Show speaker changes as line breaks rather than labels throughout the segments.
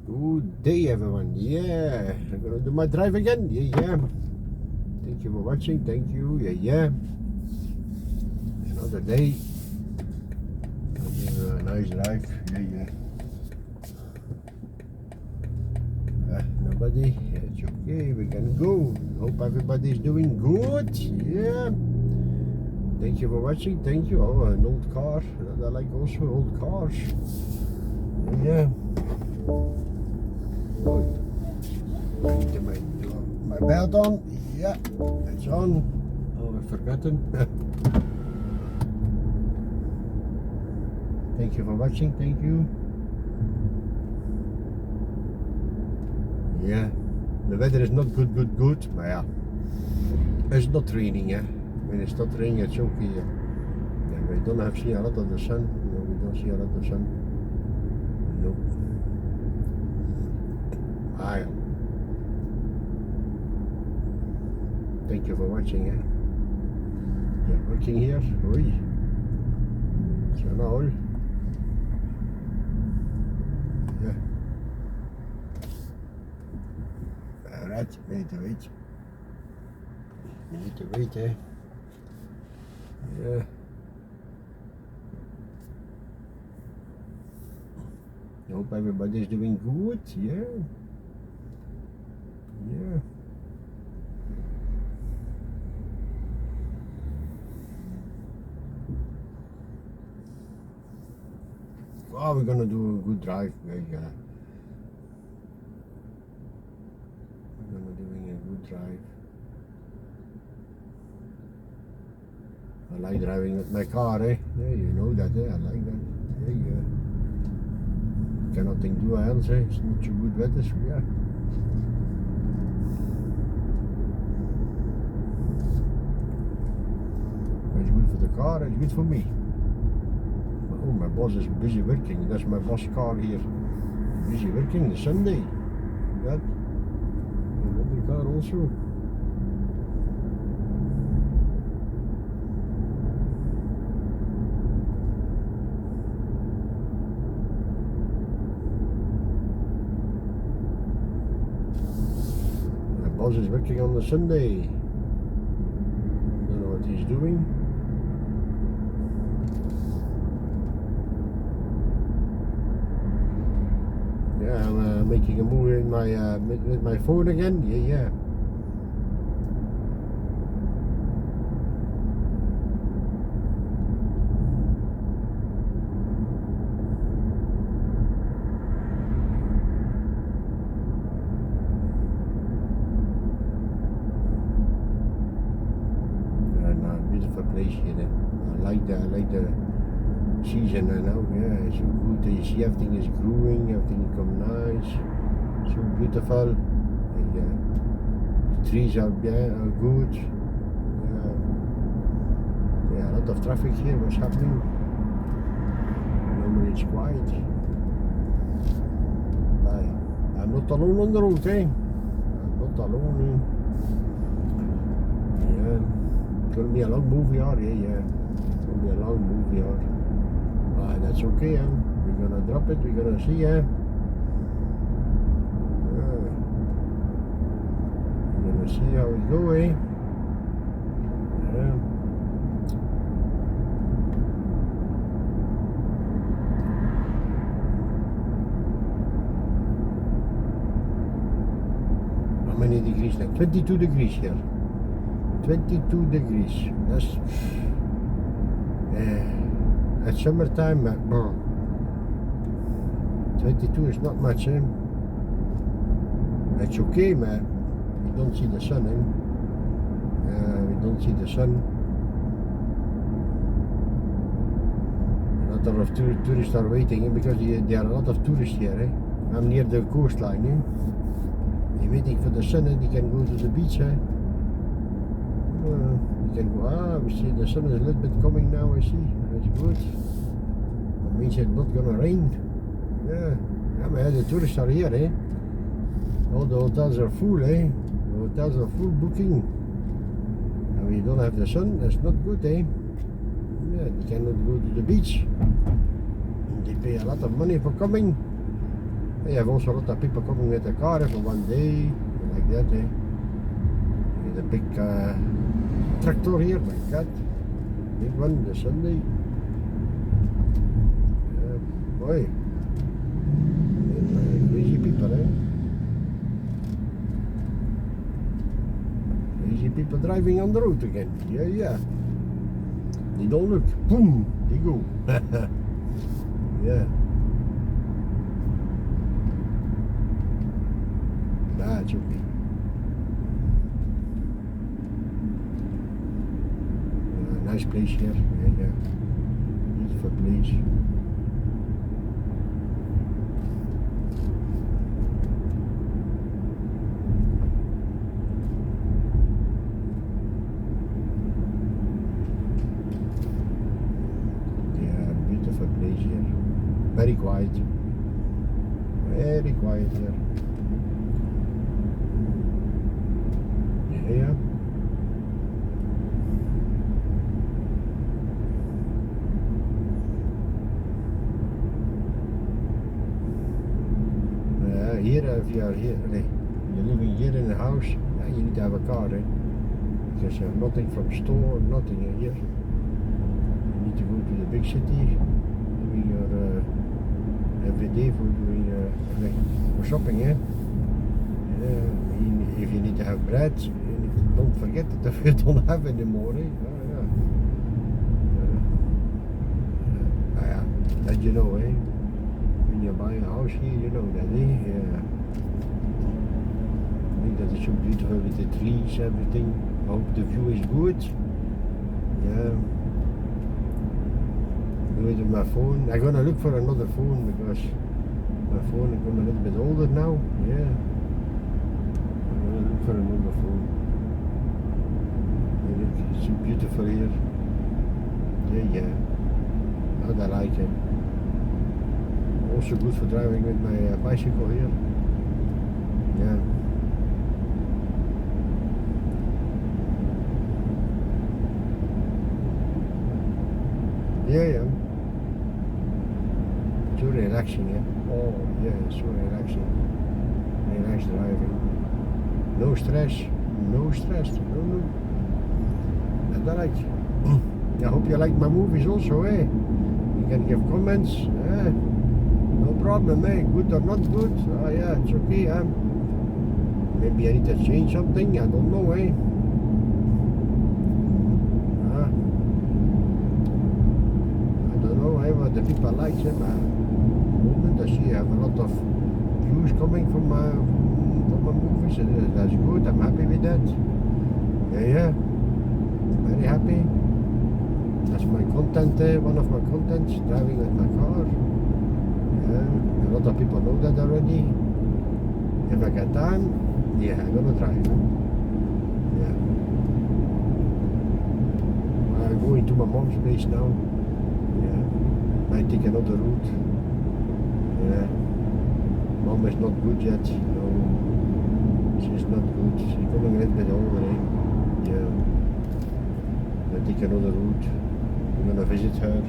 Good day, everyone. Yeah, I'm gonna do my drive again. Yeah. Thank you for watching. Thank you. Yeah. Another day. Another nice drive. Yeah. Nobody. It's okay. We can go. Hope everybody's doing good. Yeah. Thank you for watching. Thank you. Oh, an old car. I like also old cars. Yeah. Good. Need to my belt on. Yeah, it's on. Oh, I've forgotten. Thank you for watching. Thank you. Yeah, the weather is not good. But yeah, it's not raining. Yeah, when it's not raining, it's okay. Yeah, we don't have see a lot of the sun. No, we don't see a lot of sun. No. Thank you for watching. Yeah, working here. Oi. So now. Yeah. Alright, we need to wait. We need to wait, eh? Yeah. I hope everybody's doing good. Yeah. Yeah. Oh, we're gonna do a good drive. Yeah. We're gonna doing a good drive. I like driving with my car, eh? Yeah, you know that, eh? I like that. Yeah. Cannot think do else, eh? It's not too good weather, so yeah. It's good for the car, it's good for me. Oh, my boss is busy working. That's my boss car here. Busy working the Sunday. That. Another car also. My boss is working on the Sunday. Don't know what he's doing. Yeah, I'm making a movie in my with my phone again. Yeah. Beautiful place here. I like the season now. Yeah, it's so good. You see everything is growing, everything come nice, so beautiful. And, the trees are good. Yeah, a lot of traffic here. What's happening? Normally it's quiet. But I'm not alone on the road, eh? I'm not alone. Yeah, it's gonna be a long movie, yeah. It's gonna be a long movie, that's okay, we're gonna drop it, we're gonna see, we're gonna see how it go, eh? Yeah. How many degrees now? 22 degrees here. 22 degrees. At summertime, 22 is not much, eh? It's okay, man. We don't see the sun, we don't see the sun. A lot of tourists are waiting, because there are a lot of tourists here, eh? I'm near the coastline, They're waiting for the sun, and they can go to the beach, eh? You can go, we see the sun is a little bit coming now, I see. It's good. That means it's not gonna rain. Yeah, but the tourists are here, eh? All the hotels are full, eh? The hotels are full booking. And we don't have the sun, that's not good, eh? Yeah, they cannot go to the beach. They pay a lot of money for coming. You have also a lot of people coming with a car for one day, like that. The big tractor here, my God, big one, the Sunday. Boy, crazy people, Crazy people driving on the road again. Yeah. They don't look. Boom, they go. Yeah. That's okay. Nice place here. Yeah. Beautiful place. Yeah, beautiful place here. Very quiet. Very quiet here. Yeah. Here, if you are here, you're living here in a house, you need to have a car, because you have nothing from store, nothing here. You need to go to the big city, doing your every day for doing for shopping, if you need to have bread, don't forget it if you don't have anymore, that you know, when you buy a house here, you know that, I think that it's so beautiful with the trees, everything. I hope the view is good. Yeah. Do it with my phone. I'm gonna look for another phone because my phone is getting a little bit older now. Yeah. I'm gonna look for another phone. It's so beautiful here. Yeah. I like it. Also good for driving with my bicycle here. Yeah. Yeah. So relaxing, Oh, yeah, so relaxing. Relaxed driving. No stress. No. And I like. I hope you like my movies also, You can give comments, No problem, Good or not good. Yeah, it's okay, Maybe I need to change something, I don't know, What the people like them. Moment I see I have a lot of views coming from my movies. That's good. I'm happy with that. Yeah. Very happy. That's my content. One of my contents, driving with my car. Yeah. A lot of people know that already. If I get time, I'm gonna drive. Yeah. I'm going to my mom's place now. I take another route. Yeah. Mom is not good yet. No. She's not good. She's coming a little bit older, Yeah. I take another route. I'm gonna visit her.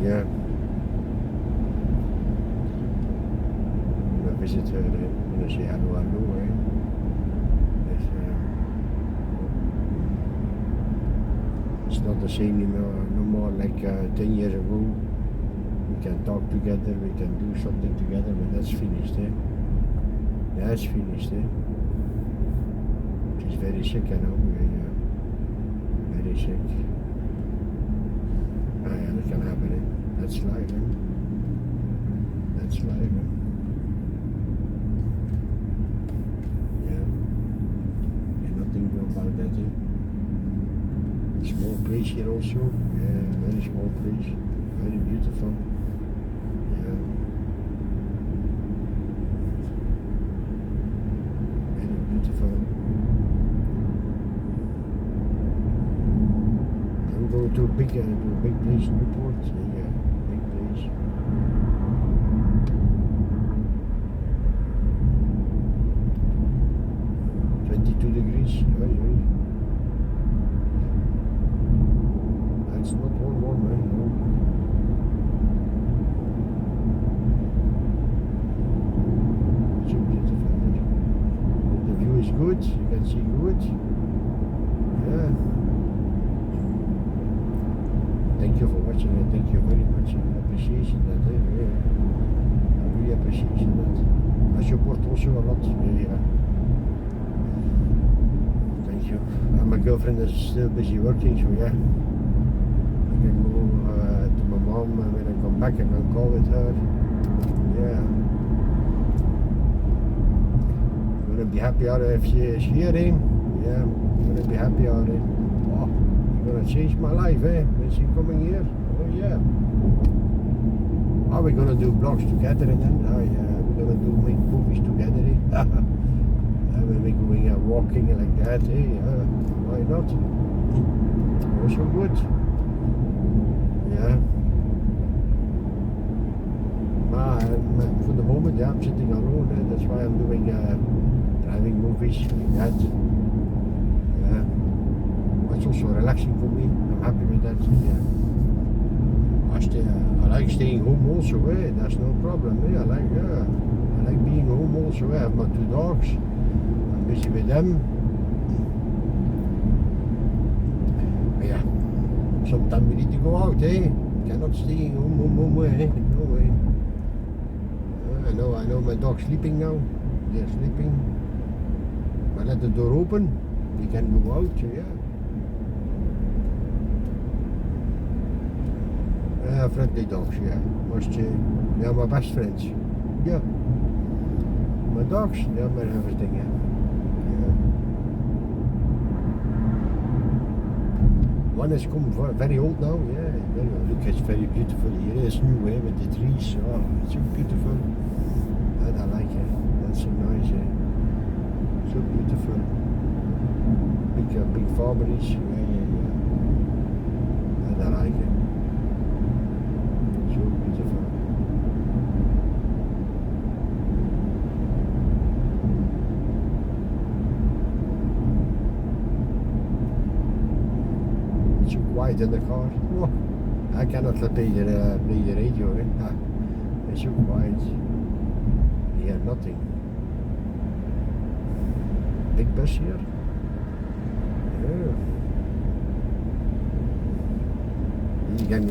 Yeah. I'm gonna visit her. I'm gonna say hello, It's not the same no more like 10 years ago. We can talk together, we can do something together, but that's finished, That's finished, She's very sick, very sick. That can happen, That's life, That's life, Yeah. And nothing about that, Small place here also, very small place, very beautiful, very beautiful. I'm going to a big place, Newport, big place. 22 degrees, It's not warm, no. good. You can see good. Yeah. Thank you for watching it. Thank you very much. I appreciate that. Yeah. I really appreciate that. I support also a lot. Yeah. Thank you. And my girlfriend is still busy working, so yeah. I can go to my mom, and when I come back I can call with her. Yeah. I'm gonna be happy if she is here, eh? Yeah, I'm gonna be happy on it. Oh, you're gonna change my life, eh? When she coming here? Oh yeah. Are we gonna do vlogs together again? Oh yeah, we're gonna make movies together, eh? When we're going walking like that, eh? Why not? Also good. Yeah. For the moment, yeah, I'm sitting alone. That's why I'm doing driving movies like that. Yeah. It's also relaxing for me. I'm happy with that. Yeah. I like staying home also. That's no problem. I like being home also. I have my 2 dogs. I'm busy with them. But yeah. Sometimes we need to go out. Cannot stay home. No way. I know my dog's sleeping now. They're sleeping. I let the door open. We can go out, yeah. Friendly dogs, yeah. They are my best friends. Yeah. My dogs, they are my everything, yeah. One has come very old now, yeah. Very old. Look, it's very beautiful here. It's new, with the trees. Oh, it's so beautiful. And I like it. That's so nice, so beautiful. Big farmers. Yeah. And I like it. So beautiful. It's so quiet in the car. Oh, I cannot play the radio, It's so quiet. You hear nothing. Big bus here. Yeah. You can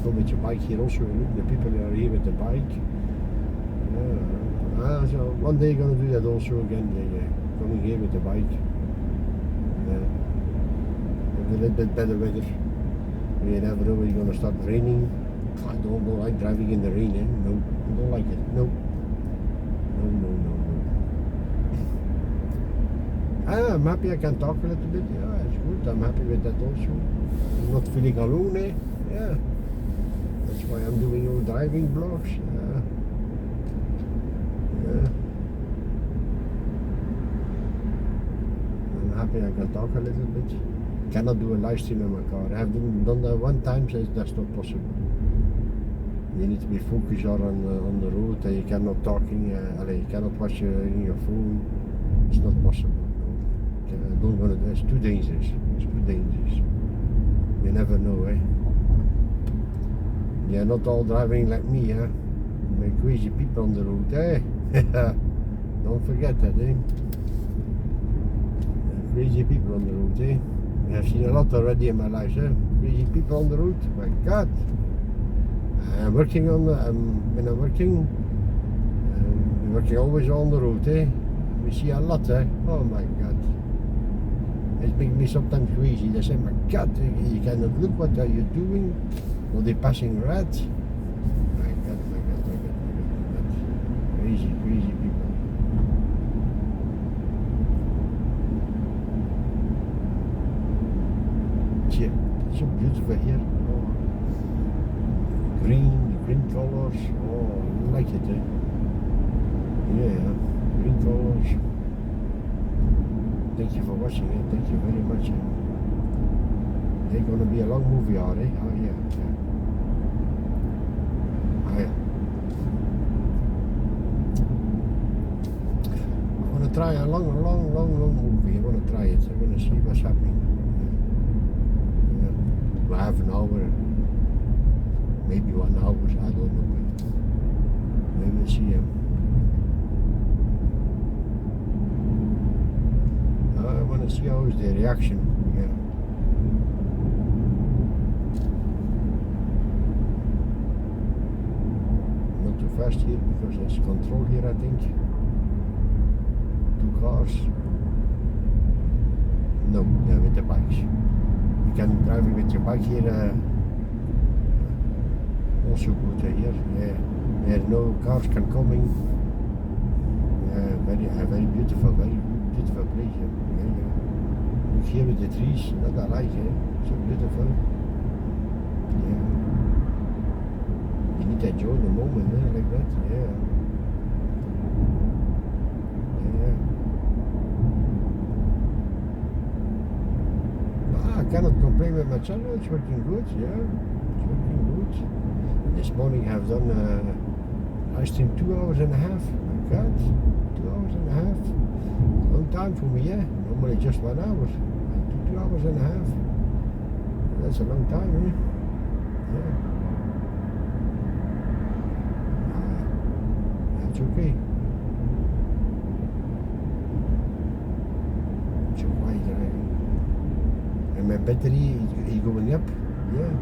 go with your bike here also. Look, the people are here with the bike. Yeah. So one day you're gonna do that also again. Coming here with the bike. Yeah. With a little bit better weather. You never know when it's gonna start raining. I don't like driving in the rain. No, I don't like it. No. I'm happy I can talk a little bit. Yeah, it's good. I'm happy with that also. I'm not feeling alone, Yeah. That's why I'm doing all driving vlogs. Yeah. I'm happy I can talk a little bit. Cannot do a live stream in my car. I have done that one time, so that's not possible. You need to be focused on the road. You cannot talking. You cannot watch in your phone. It's not possible. Don't want to. It's too dangerous. You never know, They're not all driving like me, We're crazy people on the road, Don't forget that, Crazy people on the road, I've seen a lot already in my life, Crazy people on the road. My God. I'm working when I'm working, I'm working always on the road, We see a lot, Oh my God. It makes me sometimes crazy. They say, my God, you cannot look what are you doing? Or they're passing red. My God. Crazy people. Yeah, it's so beautiful here. Oh. Green colors. Oh, I like it, Yeah, green colors. Thank you for watching it. Thank you very much. It's gonna be a long movie, are they? Oh yeah. Oh yeah. I wanna try a long movie. I wanna try it. I wanna see what's happening. Half an hour, maybe 1 hour. I don't know. We will see him. see how's the reaction. Yeah. Not too fast here because there's control here, I think. 2 cars. No, yeah, with the bikes. You can drive with your bike here. Also good here. Yeah, where no cars can come in. Very beautiful place. Yeah. Look here with the trees. That I like. So beautiful. Yeah. You need to enjoy the moment, like that. Yeah. I cannot complain with my channel. It's working good. Yeah, it's working good. This morning I've done live stream 2 hours and a half. My God, 2 hours and a half. Long time for me, yeah. Normally just 1 hour. 2 hours and a half. That's a long time, eh? Yeah. That's okay. So why and my battery is going up. Yeah,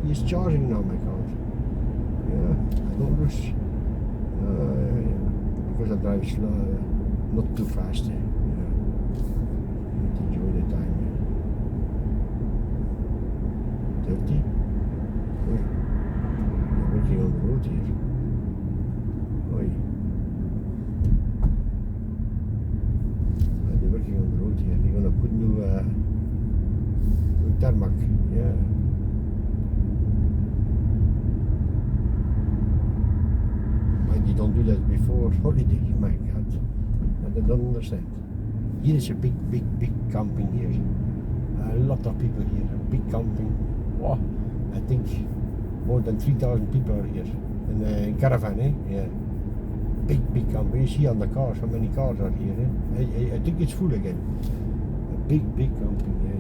it's charging now, my car. Yeah, I don't rush. Because I drive slow, not too fast. Yeah, enjoy the time. 30. Oh, they're working on the road here. Oh, they're working on the road here. They're gonna put new tarmac. Yeah. They don't do that before holiday, my God. And I don't understand. Here is a big camping here. A lot of people here, a big camping. Wow, I think more than 3,000 people are here. In a caravan, eh? Yeah. Big camping. You see on the cars, how many cars are here, eh? I think it's full again. A big camping, yeah.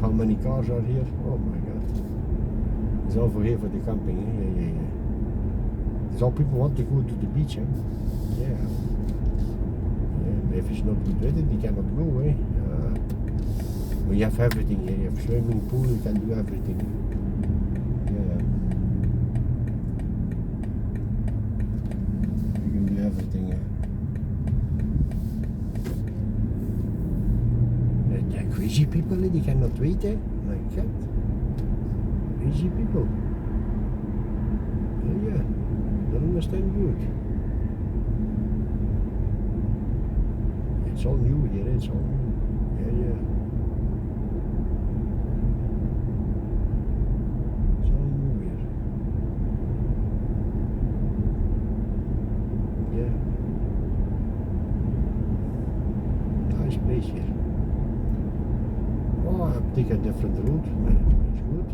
How many cars are here? Oh my God. It's all for here for the camping, eh? Yeah. So people want to go to the beach, eh? Yeah. But if it's not good weather, they cannot go, eh? But you have everything here. You have swimming pool, you can do everything. Yeah. You can do everything, eh? Crazy people, they cannot wait, eh? My God. Crazy people. Yeah. Don't understand good. It's all new here, it's all new. Yeah. It's all new here. Yeah. Nice place here. Oh, I take a different route, but it's good.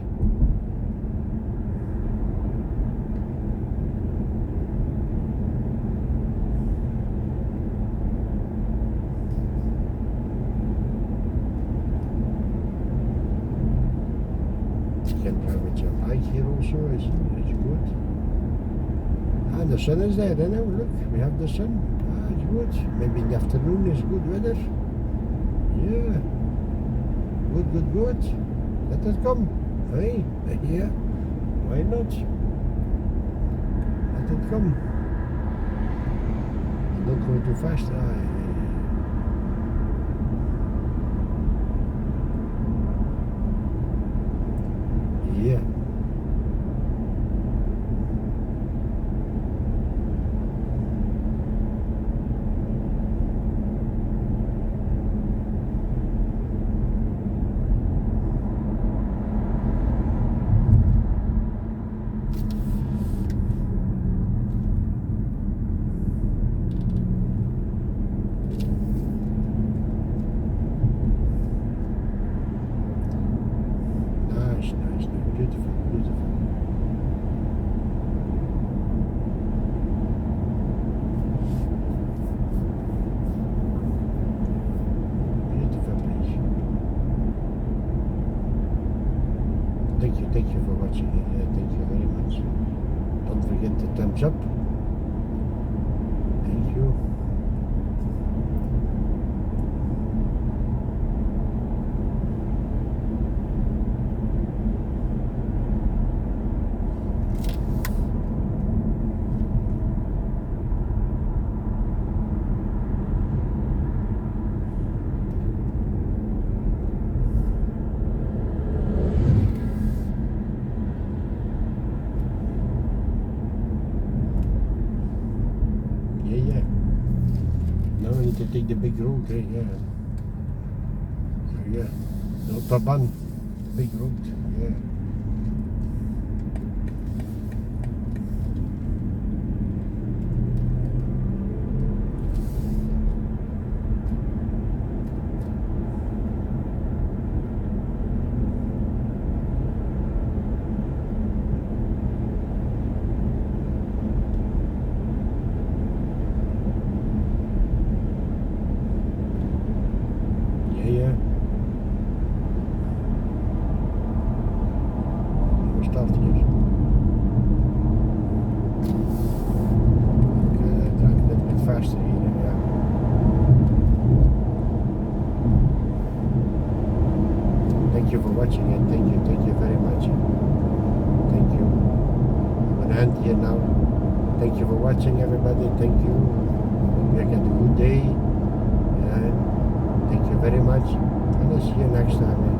You can drive with your bike here also, it's good. And the sun is there, then look, we have the sun. It's good. Maybe in the afternoon is good weather. Yeah. Good. Let it come. Hey, yeah. Why not? Let it come. And don't go too fast. Yeah. Nice. Beautiful. Thank you for watching. Thank you very much. Don't forget the thumbs up Thank you. Yeah. Now I need to take the big road, yeah. So yeah, the Autobahn, big road, yeah. Yeah. We start here. Drive a little bit faster here, yeah. Thank you for watching and thank you very much. Thank you. I'm gonna end here now. Thank you for watching, everybody. Thank you. Hope you get a good day. And thank you very much. And I'll see you next time.